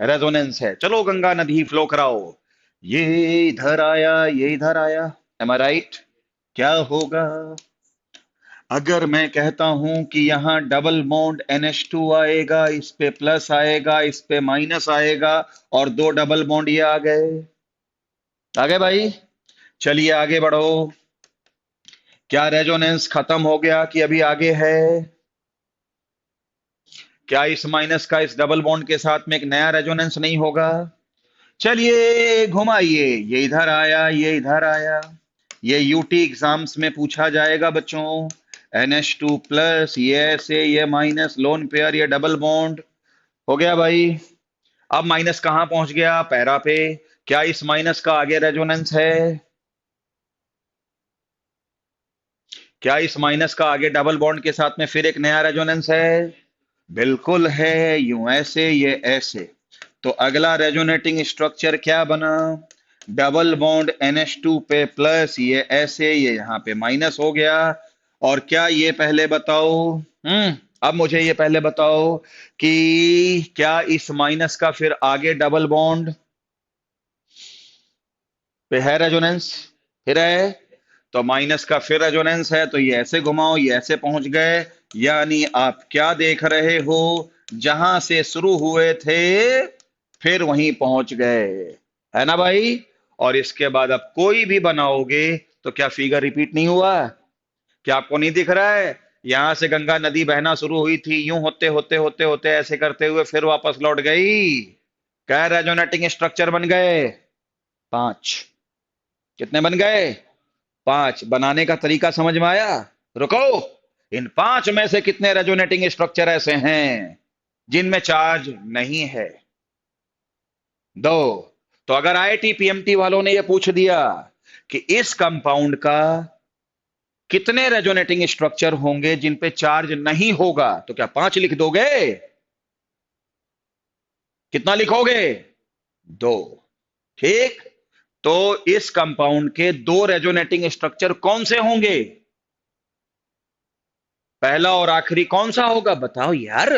रेजोनेंस है। चलो गंगा नदी फ्लो कराओ, ये इधर आया, ये इधर आया, एम आई राइट, क्या होगा अगर मैं कहता हूं कि यहां डबल बॉन्ड NH2 आएगा, इस पे प्लस आएगा, इस पे माइनस आएगा, और दो डबल बॉन्ड ये आ गए भाई। चलिए आगे बढ़ो, क्या रेजोनेंस खत्म हो गया कि अभी आगे है, क्या इस माइनस का इस डबल बॉन्ड के साथ में एक नया रेजोनेंस नहीं होगा। चलिए घुमाइए, ये इधर आया, ये इधर आया, ये यूटी एग्जाम्स में पूछा जाएगा बच्चों, NH2 प्लस, ये ऐसे, ये माइनस, लोन पेयर, ये डबल बॉन्ड, हो गया भाई। अब माइनस कहां पहुंच गया, पैरा पे, क्या इस माइनस का आगे रेजोनेंस है, क्या इस माइनस का आगे डबल बॉन्ड के साथ में फिर एक नया रेजोनेंस है, बिल्कुल है, यूं ऐसे, ये ऐसे। तो अगला रेजोनेटिंग स्ट्रक्चर क्या बना, डबल बॉन्ड NH2 पे प्लस, ये ऐसे, ये यहां पे माइनस हो गया। और क्या ये पहले बताओ, अब मुझे ये पहले बताओ कि क्या इस माइनस का फिर आगे डबल बॉन्ड पे है रेजोनेंस, फिर है, तो माइनस का फिर रेजोनेंस है, तो ये ऐसे घुमाओ, ये ऐसे पहुंच गए। यानी आप क्या देख रहे हो, जहां से शुरू हुए थे फिर वहीं पहुंच गए, है ना भाई। और इसके बाद अब कोई भी बनाओगे तो क्या फिगर रिपीट नहीं हुआ, क्या आपको नहीं दिख रहा है, यहां से गंगा नदी बहना शुरू हुई थी, यूं होते होते होते होते ऐसे करते हुए फिर वापस लौट गई, क्या रेजोनेटिंग स्ट्रक्चर बन गए, पांच। कितने बन गए, पांच। बनाने का तरीका समझ में आया, रुको, इन पांच में से कितने रेजोनेटिंग स्ट्रक्चर ऐसे हैं जिनमें चार्ज नहीं है, दो। तो अगर IIT PMT वालों ने यह पूछ दिया कि इस कंपाउंड का कितने रेजोनेटिंग स्ट्रक्चर होंगे जिन पे चार्ज नहीं होगा, तो क्या पांच लिख दोगे, कितना लिखोगे, दो, ठीक। तो इस कंपाउंड के दो रेजोनेटिंग स्ट्रक्चर कौन से होंगे, पहला और आखिरी कौन सा होगा बताओ यार,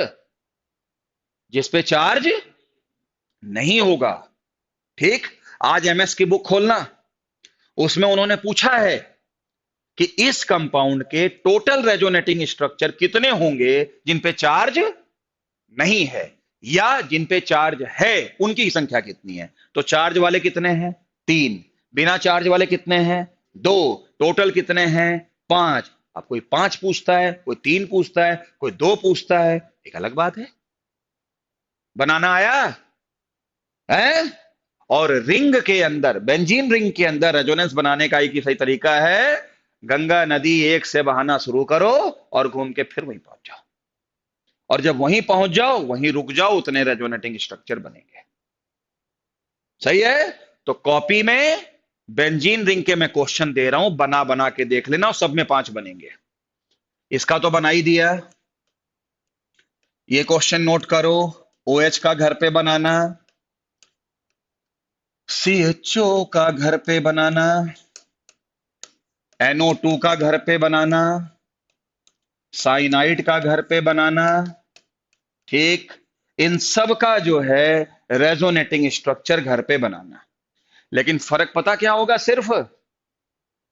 जिस पे चार्ज नहीं होगा, ठीक। आज MS की बुक खोलना, उसमें उन्होंने पूछा है कि इस कंपाउंड के टोटल रेजोनेटिंग स्ट्रक्चर कितने होंगे जिन पे चार्ज नहीं है, या जिन पे चार्ज है उनकी संख्या कितनी है। तो चार्ज वाले कितने हैं, तीन, बिना चार्ज वाले कितने हैं, दो, टोटल कितने हैं, पांच। अब कोई पांच पूछता है, कोई तीन पूछता है, कोई दो पूछता है, एक अलग बात है। बनाना आया है। और रिंग के अंदर, बेंजीन रिंग के अंदर रेजोनेंस बनाने का एक ही सही तरीका है, गंगा नदी एक से बहाना शुरू करो और घूम के फिर वहीं पहुंच जाओ, और जब वहीं पहुंच जाओ वहीं रुक जाओ, उतने रेजोनेटिंग स्ट्रक्चर बनेंगे, सही है। तो कॉपी में बेंजीन रिंग के मैं क्वेश्चन दे रहा हूं, बना बना के देख लेना, और सब में पांच बनेंगे। इसका तो बना ही दिया, ये क्वेश्चन नोट करो, OH का घर पे बनाना, CHO का घर पे बनाना, NO2 का घर पे बनाना, साइनाइड का घर पे बनाना, ठीक। इन सब का जो है रेजोनेटिंग स्ट्रक्चर घर पे बनाना। लेकिन फर्क पता क्या होगा, सिर्फ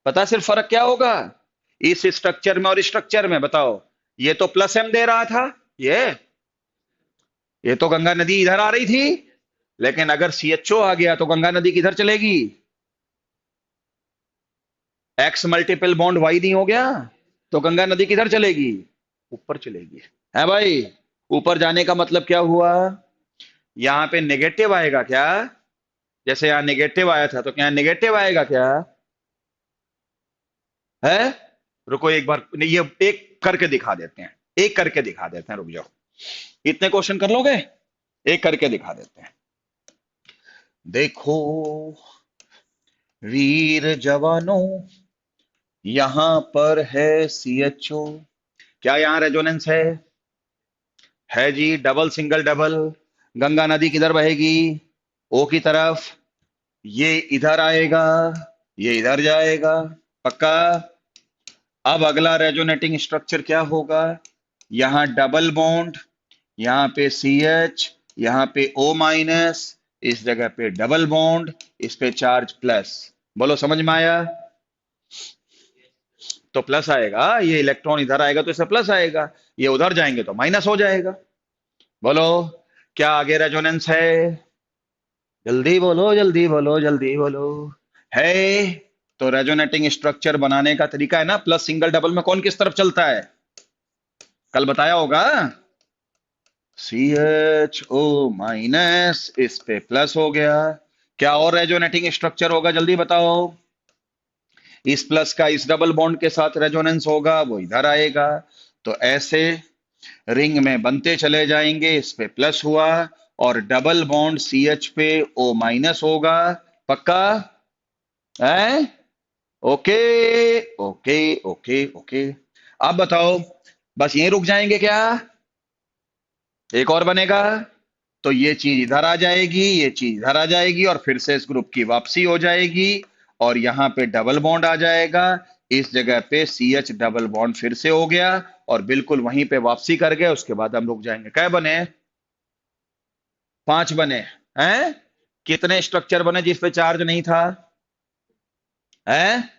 फर्क क्या होगा, इस स्ट्रक्चर में और स्ट्रक्चर में, बताओ। ये तो प्लस M दे रहा था, ये तो गंगा नदी इधर आ रही थी, लेकिन अगर CHO आ गया तो गंगा नदी किधर चलेगी, एक्स मल्टीपल बॉन्ड वाई नहीं हो गया, तो गंगा नदी किधर चलेगी? ऊपर चलेगी। है भाई? ऊपर जाने का मतलब क्या हुआ? यहां पे नेगेटिव आएगा क्या? जैसे यहां नेगेटिव आया था, तो क्या नेगेटिव आएगा क्या? है? रुको एक बार, नहीं, ये एक करके दिखा देते हैं, एक करके दिखा देते हैं, रुक जाओ। इतने क्वेश्चन कर लोगे? एक करके दिखा देते हैं। देखो वीर जवानों, यहां पर है सीएचओ। क्या यहां रेजोनेंस है जी? Double single double. गंगा नदी किधर बहेगी? ओ की तरफ। ये इधर आएगा, ये इधर जाएगा। पक्का? अब अगला रेजोनेटिंग स्ट्रक्चर क्या होगा? यहां डबल बॉन्ड, यहां पे सी एच, यहां पे ओ माइनस, इस जगह पे डबल बॉन्ड, इस पे चार्ज प्लस। बोलो समझ में आया? तो प्लस आएगा, ये इलेक्ट्रॉन इधर आएगा तो इससे प्लस आएगा, ये उधर जाएंगे तो माइनस हो जाएगा। बोलो, क्या आगे रेजोनेंस है? जल्दी बोलो, जल्दी बोलो, जल्दी बोलो। है? तो रेजोनेटिंग स्ट्रक्चर बनाने का तरीका है ना, प्लस सिंगल डबल में कौन किस तरफ चलता है? कल बताया होगा। सी एच ओ माइनस, इस पे प्लस हो गया। क्या और रेजोनेटिंग स्ट्रक्चर होगा, जल्दी बताओ। इस प्लस का इस डबल बॉन्ड के साथ रेजोनेंस होगा, वो इधर आएगा। तो ऐसे रिंग में बनते चले जाएंगे। इस पे प्लस हुआ, और डबल बॉन्ड सी एच पे ओ माइनस होगा। पक्का? है? Okay, okay, okay, okay. अब बताओ, बस यहीं रुक जाएंगे क्या? एक और बनेगा, तो ये चीज इधर आ जाएगी, ये चीज इधर आ जाएगी, और फिर से इस ग्रुप की वापसी हो जाएगी। और यहां पे डबल बॉन्ड आ जाएगा, इस जगह पे सी एच डबल बॉन्ड फिर से हो गया, और बिल्कुल वहीं पे वापसी कर गए। उसके बाद हम रुक जाएंगे। क्या बने? 5 बने। हैं? कितने स्ट्रक्चर बने जिस पे चार्ज नहीं था? हैं?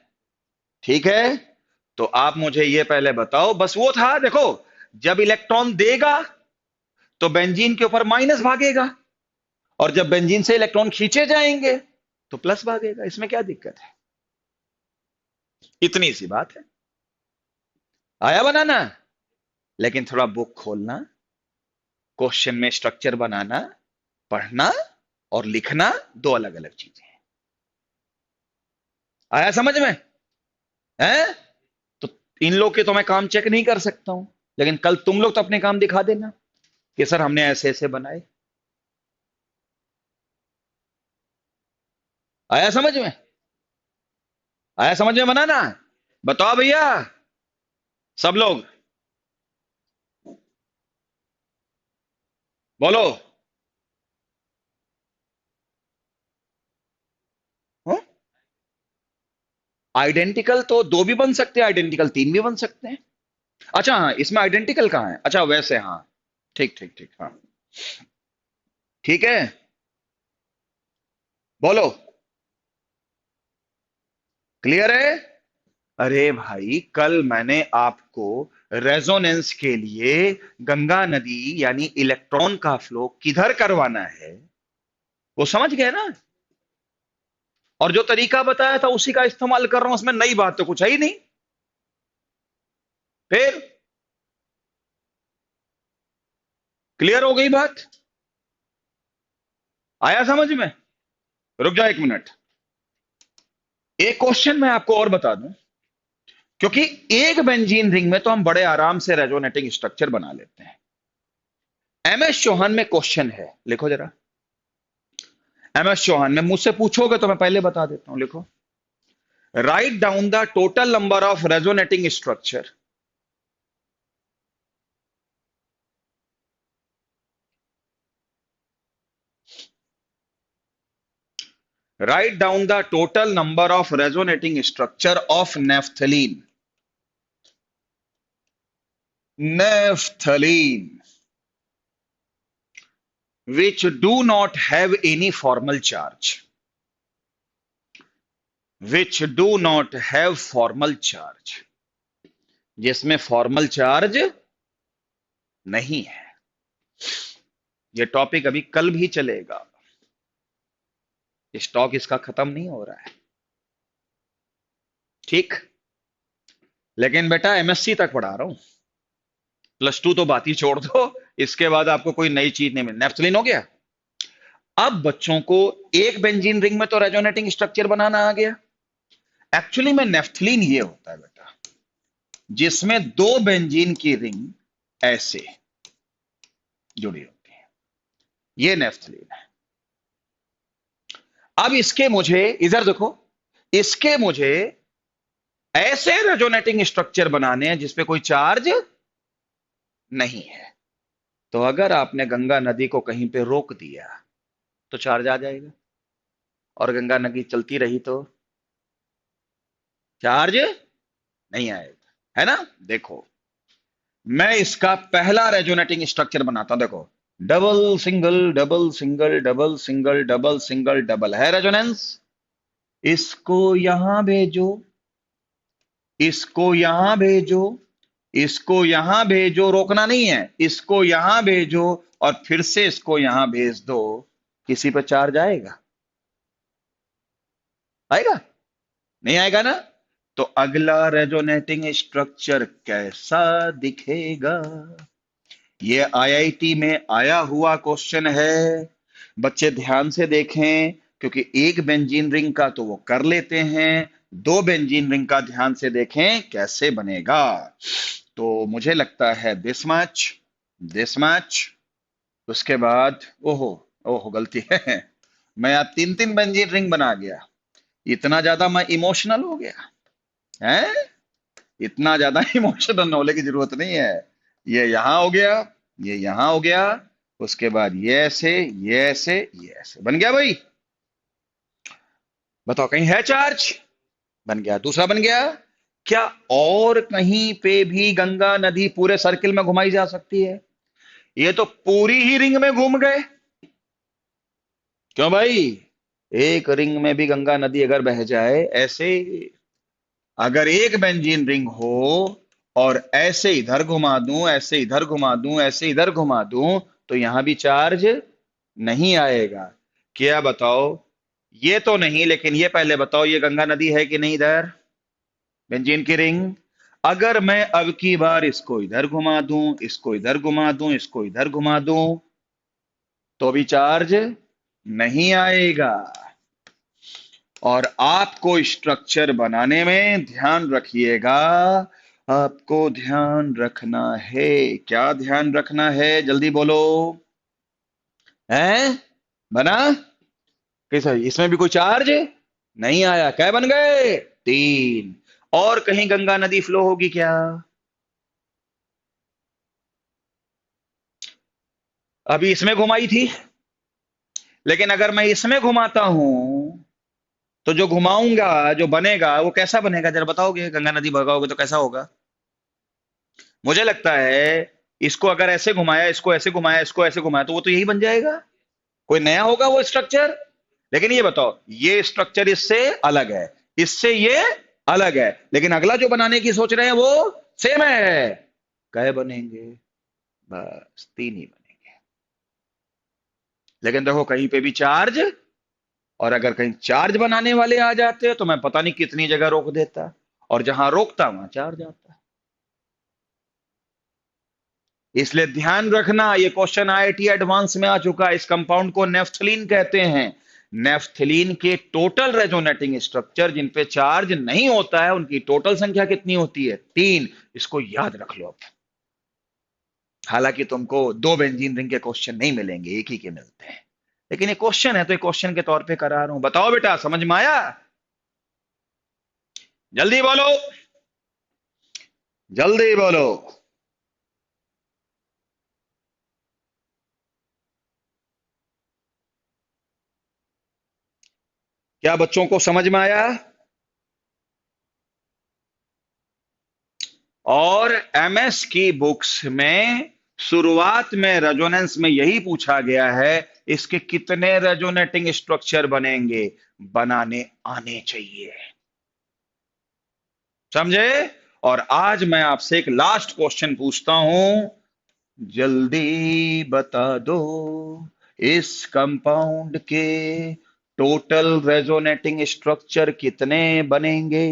ठीक है। तो आप मुझे ये पहले बताओ, बस वो था, देखो, जब इलेक्ट्रॉन देगा तो बेंजीन के ऊपर माइनस भागेगा, और जब बेंजीन से इलेक्ट्रॉन खींचे जाएंगे तो प्लस भागेगा। इसमें क्या दिक्कत है? इतनी सी बात है। आया बनाना? लेकिन थोड़ा बुक खोलना, क्वेश्चन में स्ट्रक्चर बनाना, पढ़ना और लिखना दो अलग अलग चीजें हैं। आया समझ में? है? तो इन लोग के तो मैं काम चेक नहीं कर सकता हूं, लेकिन कल तुम लोग तो अपने काम दिखा देना कि सर हमने ऐसे ऐसे बनाए। आया समझ में? आया समझ में बनाना? बताओ भैया, सब लोग बोलो। आइडेंटिकल तो दो भी बन सकते हैं, आइडेंटिकल तीन भी बन सकते हैं। अच्छा हाँ, इसमें आइडेंटिकल कहाँ है? अच्छा वैसे, हाँ, ठीक ठीक ठीक, हाँ, ठीक है। बोलो, क्लियर है? अरे भाई, कल मैंने आपको रेजोनेंस के लिए गंगा नदी यानी इलेक्ट्रॉन का फ्लो किधर करवाना है वो समझ गए ना? और जो तरीका बताया था उसी का इस्तेमाल कर रहा हूं, उसमें नई बात तो कुछ है ही नहीं। फिर क्लियर हो गई बात? आया समझ में? रुक जाओ एक मिनट, एक क्वेश्चन मैं आपको और बता दूं, क्योंकि एक बेंजीन रिंग में तो हम बड़े आराम से रेजोनेटिंग स्ट्रक्चर बना लेते हैं। एम एस चौहान में क्वेश्चन है, लिखो जरा। एम एस चौहान में मुझसे पूछोगे तो मैं पहले बता देता हूं, लिखो। Write down the total number of resonating structure. Write down the total number of resonating structure of naphthalene. Naphthalene which do not have any formal charge, which do not have formal charge, जिसमें formal charge नहीं है। ये topic अभी कल भी चलेगा, stock इसका खत्म नहीं हो रहा है। ठीक। लेकिन बेटा एमएससी तक पढ़ा रहा हूं, +2 तो बात ही छोड़ दो। इसके बाद आपको कोई नई चीज नहीं मिली। नेफ्थलीन हो गया। अब बच्चों को एक बेंजीन रिंग में तो रेजोनेटिंग स्ट्रक्चर बनाना आ गया। एक्चुअली में नेफ्थलीन ये होता है बेटा, जिसमें दो बेंजीन की रिंग ऐसे जुड़ी होती है, ये नेफ्थलीन है। अब इसके मुझे, इधर देखो, इसके मुझे ऐसे रेजोनेटिंग स्ट्रक्चर बनाने हैं जिसपे कोई चार्ज नहीं है। तो अगर आपने गंगा नदी को कहीं पे रोक दिया तो चार्ज आ जाएगा, और गंगा नदी चलती रही तो चार्ज नहीं आएगा, है ना। देखो, मैं इसका पहला रेजोनेटिंग स्ट्रक्चर बनाता हूं। देखो, double single double single double single double single double, है रेजोनेंस। इसको यहां भेजो, इसको यहां भेजो, इसको यहां भेजो, रोकना नहीं है, इसको यहां भेजो और फिर से इसको यहां भेज दो। किसी पर चार्ज आएगा? आएगा? नहीं आएगा ना। तो अगला रेजोनेटिंग स्ट्रक्चर कैसा दिखेगा? ये आईआईटी में आया हुआ क्वेश्चन है। बच्चे ध्यान से देखें, क्योंकि एक बेंजीन रिंग का तो वो कर लेते हैं, दो बेंजीन रिंग का ध्यान से देखें कैसे बनेगा। तो मुझे लगता है दिस मैच, दिस मैच, उसके बाद ओहो, ओहो गलती है, मैं आज तीन तीन बेंजीन रिंग बना गया। इतना ज्यादा मैं इमोशनल हो गया है, इतना ज्यादा इमोशनल होने की जरूरत नहीं है। ये यहां हो गया, ये यहां हो गया, उसके बाद ये ऐसे, ये ऐसे, ये ऐसे बन गया भाई। बताओ, कहीं है चार्ज? बन गया। दूसरा बन गया। क्या और कहीं पे भी गंगा नदी पूरे सर्किल में घुमाई जा सकती है? ये तो पूरी ही रिंग में घूम गए। क्यों भाई? एक रिंग में भी गंगा नदी अगर बह जाए ऐसे, अगर एक बेंजीन रिंग हो और ऐसे इधर घुमा दूं, ऐसे इधर घुमा दूं, ऐसे इधर घुमा दूं, तो यहां भी चार्ज नहीं आएगा। क्या बताओ? ये तो नहीं, लेकिन ये पहले बताओ, ये गंगा नदी है कि नहीं इधर बेंजीन की रिंग? अगर मैं अब की बार इसको इधर घुमा दूं, इसको इधर घुमा दूं, इसको इधर घुमा दूं, तो भी चार्ज नहीं आएगा। और आपको स्ट्रक्चर बनाने में ध्यान रखिएगा, आपको ध्यान रखना है। क्या ध्यान रखना है? जल्दी बोलो। है बना? कैसा? इसमें भी कोई चार्ज नहीं आया। क्या बन गए? तीन। और कहीं गंगा नदी फ्लो होगी क्या? अभी इसमें घुमाई थी, लेकिन अगर मैं इसमें घुमाता हूं तो जो घुमाऊंगा, जो बनेगा, वो कैसा बनेगा जरा बताओगे? गंगा नदी भगाओगे तो कैसा होगा? मुझे लगता है इसको अगर ऐसे घुमाया, इसको ऐसे घुमाया, इसको ऐसे घुमाया, तो वो तो यही बन जाएगा। कोई नया होगा वो स्ट्रक्चर। लेकिन ये बताओ, ये स्ट्रक्चर इससे अलग है, इससे ये अलग है, लेकिन अगला जो बनाने की सोच रहे हैं वो सेम है। कै बनेंगे? बस तीन ही बनेंगे। लेकिन देखो, कहीं पे भी चार्ज, और अगर कहीं चार्ज बनाने वाले आ जाते तो मैं पता नहीं कितनी जगह रोक देता, और जहां रोकता वहां चार्ज आता। इसलिए ध्यान रखना, ये क्वेश्चन आईआईटी एडवांस में आ चुका है। इस कंपाउंड को नेफ्थलीन कहते हैं। नेफ्थलीन के टोटल रेजोनेटिंग स्ट्रक्चर जिन पे चार्ज नहीं होता है, उनकी टोटल संख्या कितनी होती है? तीन। इसको याद रख लो अब। हालांकि तुमको दो बेंजीन रिंग के क्वेश्चन नहीं मिलेंगे, एक ही के मिलते हैं, लेकिन ये क्वेश्चन है तो एक क्वेश्चन के तौर पे करा रहा हूं। बताओ बेटा, समझ में आया? जल्दी बोलो, जल्दी बोलो। क्या बच्चों को समझ में आया? और एमएस की बुक्स में शुरुआत में रेजोनेंस में यही पूछा गया है, इसके कितने रेजोनेटिंग स्ट्रक्चर बनेंगे? बनाने आने चाहिए। समझे? और आज मैं आपसे एक लास्ट क्वेश्चन पूछता हूं, जल्दी बता दो, इस कंपाउंड के टोटल रेजोनेटिंग स्ट्रक्चर कितने बनेंगे?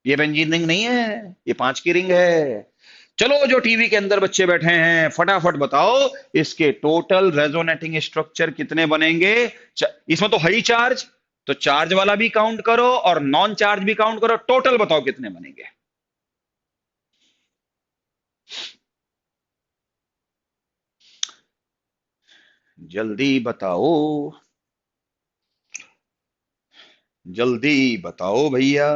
ये बेंजीन रिंग नहीं है, ये 5 की रिंग है। चलो जो टीवी के अंदर बच्चे बैठे हैं, फटाफट बताओ इसके टोटल रेजोनेटिंग स्ट्रक्चर कितने बनेंगे। इसमें तो है ही चार्ज, तो चार्ज वाला भी काउंट करो और नॉन चार्ज भी काउंट करो, टोटल बताओ कितने बनेंगे। जल्दी बताओ, जल्दी बताओ भैया।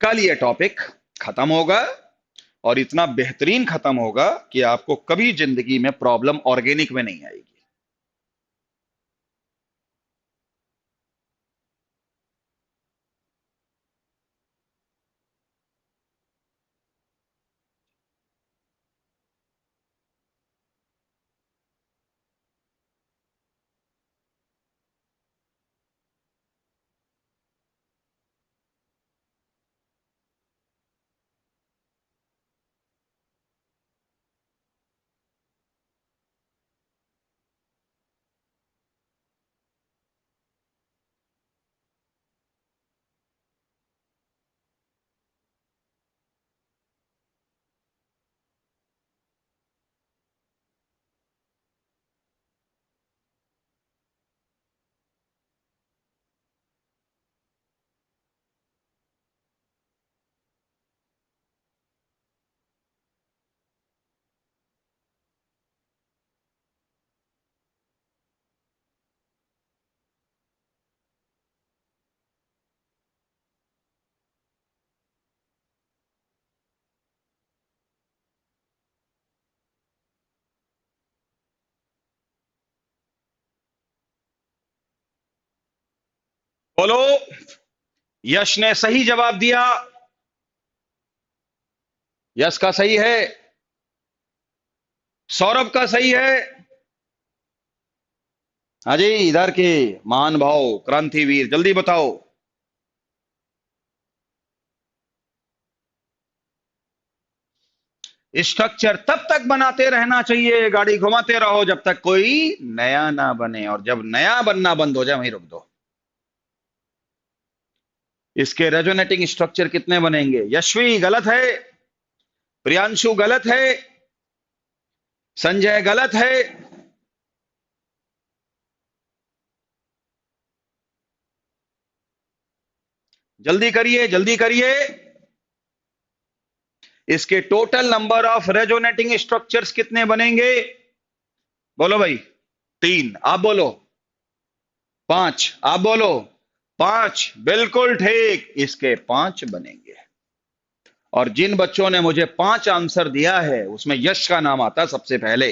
कल ये टॉपिक खत्म होगा और इतना बेहतरीन खत्म होगा कि आपको कभी जिंदगी में प्रॉब्लम ऑर्गेनिक में नहीं आएगी। बोलो, यश ने सही जवाब दिया। यश का सही है, सौरभ का सही है। हाँ जी, इधर के महान भाव क्रांतिवीर, जल्दी बताओ। स्ट्रक्चर तब तक बनाते रहना चाहिए, गाड़ी घुमाते रहो जब तक कोई नया ना बने, और जब नया बनना बंद हो जाए वहीं रुक दो। इसके रेजोनेटिंग स्ट्रक्चर कितने बनेंगे? यशवी गलत है, प्रियांशु गलत है, संजय गलत है। जल्दी करिए, जल्दी करिए। इसके total number of resonating structures कितने बनेंगे? बोलो भाई। 3, आप बोलो। 5, आप बोलो। 5, बिल्कुल ठीक, इसके 5 बनेंगे। और जिन बच्चों ने मुझे 5 आंसर दिया है उसमें यश का नाम आता है सबसे पहले।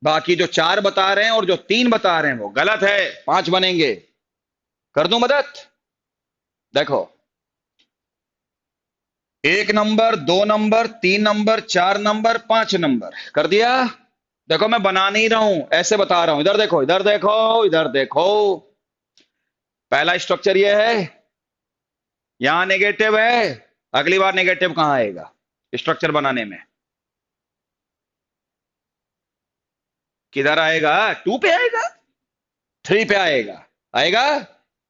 बाकी जो 4 बता रहे हैं और जो 3 बता रहे हैं वो गलत है। 5 बनेंगे। कर दूं मदद? देखो, 1 number, 2 number, 3 number, 4 number, 5 number कर दिया। देखो मैं बना नहीं रहा हूं, ऐसे बता रहा हूं। इधर देखो, इधर देखो, इधर देखो। पहला स्ट्रक्चर ये है, यहां नेगेटिव है। अगली बार नेगेटिव कहां आएगा स्ट्रक्चर बनाने में? किधर आएगा? 2 पे आएगा, 3 पे आएगा। आएगा?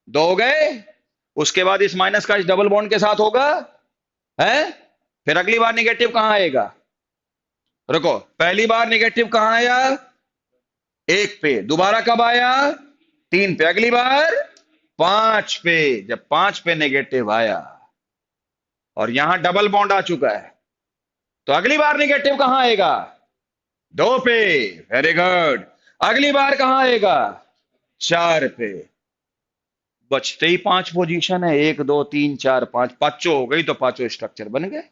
2 हो गए। उसके बाद इस माइनस का इस डबल बॉन्ड के साथ होगा, है? फिर अगली बार निगेटिव कहां आएगा? रुको, पहली बार निगेटिव कहां आया? 1 पे। दोबारा कब आया? 3 पे। अगली बार 5 पे। जब 5 पे नेगेटिव आया और यहां डबल बॉन्ड आ चुका है, तो अगली बार नेगेटिव कहां आएगा? 2 पे। Very good. अगली बार कहां आएगा? 4 पे। बचते ही 5 पोजीशन है, 1 2 3 4 5, पांचों हो गई तो पांचों स्ट्रक्चर बन गए।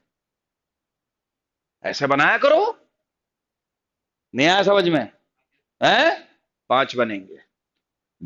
ऐसे बनाया करो। नहीं आया समझ में? है? 5 बनेंगे।